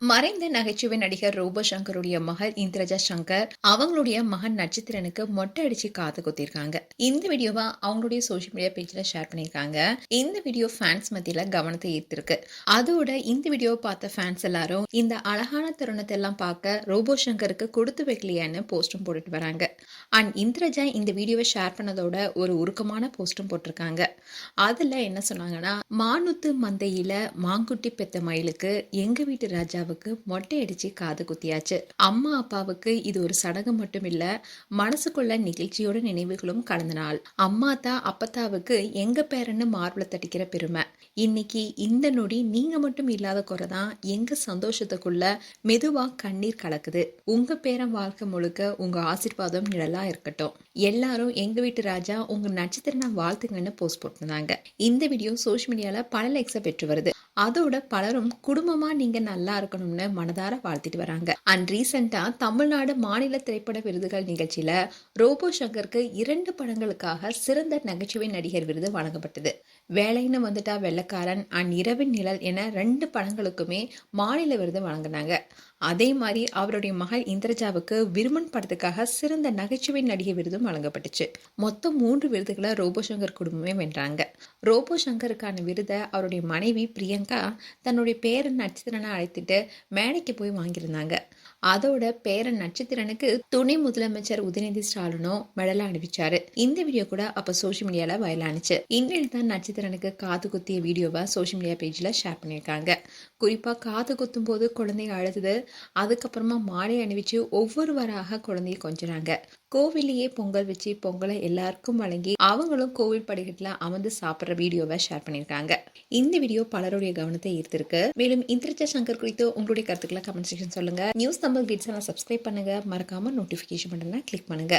மறைந்த நகைச்சுவை நடிகர் ரோபோ சங்கருடைய மகள் இந்திரஜா சங்கர் அவங்களுடைய மகன் நட்சத்திரனுக்கு மொட்டை அடிச்சு காது குத்திருக்காங்க. இந்த வீடியோவை அவங்களுடைய சோசியல் மீடியா பேஜ்ல ஷேர் பண்ணிருக்காங்க. இந்த வீடியோ ஃபேன்ஸ் மத்தியில கவனத்தை ஈர்த்திருக்கு. அதோட இந்த வீடியோவை பார்த்த ஃபேன்ஸ் எல்லாரும் இந்த அழகான தருணத்தை எல்லாம் பார்க்க ரோபோ சங்கருக்கு கொடுத்து வைக்கலையான்னு போஸ்டும் போட்டுட்டு வராங்க. அண்ட் இந்திரஜா இந்த வீடியோவை ஷேர் பண்ணதோட ஒரு உருக்கமான போஸ்டும் போட்டிருக்காங்க. அதுல என்ன சொன்னாங்கன்னா, மானுத்து மந்தையில மாங்குட்டி பெத்த மயிலுக்கு எங்க வீட்டு ராஜா மொட்டை அடிச்சு காது குத்தியாச்சு. அம்மா அப்பாவுக்கு இது ஒரு சடங்கு மட்டும் இல்ல, மனசுக்குள்ள நிகழ்ச்சியோட நினைவுகளும் கலந்த நாள். அம்மாத்தா அப்பத்தாவுக்கு எங்க பேரன்னு மார்புல தட்டிக்கிற பெருமை. இன்னைக்கு இந்த நொடி நீங்க மட்டும் இல்லாத குறைதான் எங்க சந்தோஷத்துக்குள்ள மெதுவா கண்ணீர் கலக்குது. உங்க பேரன் வாழ்க்கை முழுக்க உங்க ஆசீர்வாதம் நிழலா இருக்கட்டும். எல்லாரும் எங்க வீட்டு ராஜா உங்க நட்சத்திர வாழ்த்துங்கன்னு போஸ்ட் போட்டிருந்தாங்க. இந்த வீடியோ சோசியல் மீடியால பல லைக்ஸை பெற்று வருது. அதோட பலரும் குடும்பமா நீங்க நல்லா இருக்கணும்னு மனதார வாழ்த்திட்டு வராங்க. அண்ட் ரீசெண்டா தமிழ்நாடு மாநில திரைப்பட விருதுகள் நிகழ்ச்சியில ரோபோ சங்கருக்கு 2 படங்களுக்காக சிறந்த நகைச்சுவை நடிகர் விருது வழங்கப்பட்டது. வேலைன்னு வந்துட்டா வெள்ளக்காரன் அண்ட் இரவின் நிழல் என 2 படங்களுக்குமே மாநில விருது வழங்கினாங்க. அதே மாதிரி அவருடைய மகள் இந்திரஜாவுக்கு விருமன் படத்துக்காக சிறந்த நகைச்சுவை நடிகை விருதும் வழங்கப்பட்டுச்சு. மொத்தம் 3 விருதுகளை ரோபோ சங்கர் குடும்பமே வென்றாங்க. ரோபோ சங்கருக்கான விருதை அவருடைய மனைவி பிரியங்கா தன்னுடைய பேரன் நட்சத்திரனை அழைத்துட்டு மேடைக்கு போய் வாங்கியிருந்தாங்க. அதோட பேரன் நட்சத்திரனுக்கு துணை முதலமைச்சர் உதயநிதி ஸ்டாலினும் மெடலை அணிவிச்சாரு. இந்த வீடியோ கூட அப்ப சோசியல் மீடியால வயலானுச்சு. இன்றைக்கு தான் நட்சத்திரனுக்கு காது குத்திய வீடியோவை சோசியல் மீடியா பேஜ்ல ஷேர் பண்ணியிருக்காங்க. குறிப்பா காது குத்தும் போது குழந்தைங்க அழுது, அதுக்கப்புறமா மாலை அணிவிச்சு ஒவ்வொருவராக குழந்தைய கொஞ்சறாங்க. கோவிலையே பொங்கல் வச்சு பொங்கலை எல்லாருக்கும் வழங்கி அவங்களும் கோவில் படிக்கட்டுல அமர்ந்து சாப்பிடுற வீடியோவை ஷேர் பண்ணியிருக்காங்க. இந்த வீடியோ பலருடைய கவனத்தை ஈர்த்திருக்கு. மேலும் இந்திரஜா சங்கர் குறித்து உங்களுடைய கருத்துக்களை கமெண்ட் செக்ஷன் சொல்லுங்க. நியூஸ் தமிழ் கிட்ஸ் சப்ஸ்கிரைப் பண்ணுங்க. மறக்காம நோட்டிபிகேஷன் பட்டனை கிளிக் பண்ணுங்க.